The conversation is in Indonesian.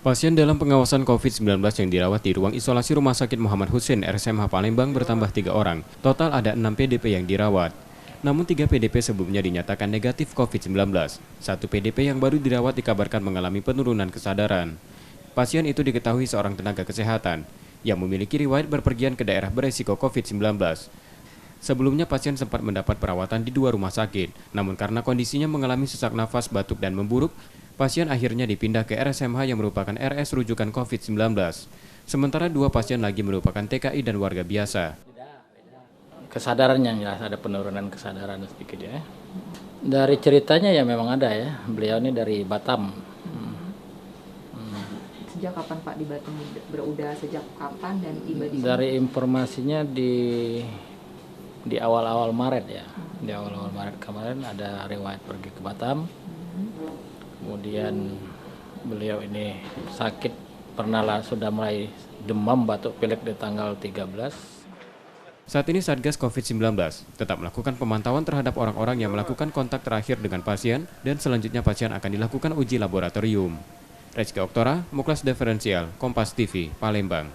Pasien dalam pengawasan COVID-19 yang dirawat di ruang isolasi Rumah Sakit Muhammad Hussein RSMH Palembang bertambah 3 orang. Total ada 6 PDP yang dirawat. Namun 3 PDP sebelumnya dinyatakan negatif COVID-19. 1 PDP yang baru dirawat dikabarkan mengalami penurunan kesadaran. Pasien itu diketahui seorang tenaga kesehatan yang memiliki riwayat berpergian ke daerah beresiko COVID-19. Sebelumnya pasien sempat mendapat perawatan di 2 rumah sakit, namun karena kondisinya mengalami sesak nafas, batuk, dan memburuk, pasien akhirnya dipindah ke RSMH yang merupakan RS rujukan COVID-19. Sementara 2 pasien lagi merupakan TKI dan warga biasa. Kesadaran yang jelas, ada penurunan kesadaran sedikit ya. Dari ceritanya ya memang ada ya, beliau ini dari Batam. Sejak kapan Pak di Batam, berudah sejak kapan dan tiba di sini? Dari informasinya di awal-awal Maret ya, di awal-awal Maret kemarin ada riwayat pergi ke Batam. Kemudian beliau ini sakit, sudah mulai demam, batuk, pilek di tanggal 13. Saat ini Satgas COVID-19 tetap melakukan pemantauan terhadap orang-orang yang melakukan kontak terakhir dengan pasien dan selanjutnya pasien akan dilakukan uji laboratorium. Rezky Oktora, Muklas Diferensial, Kompas TV, Palembang.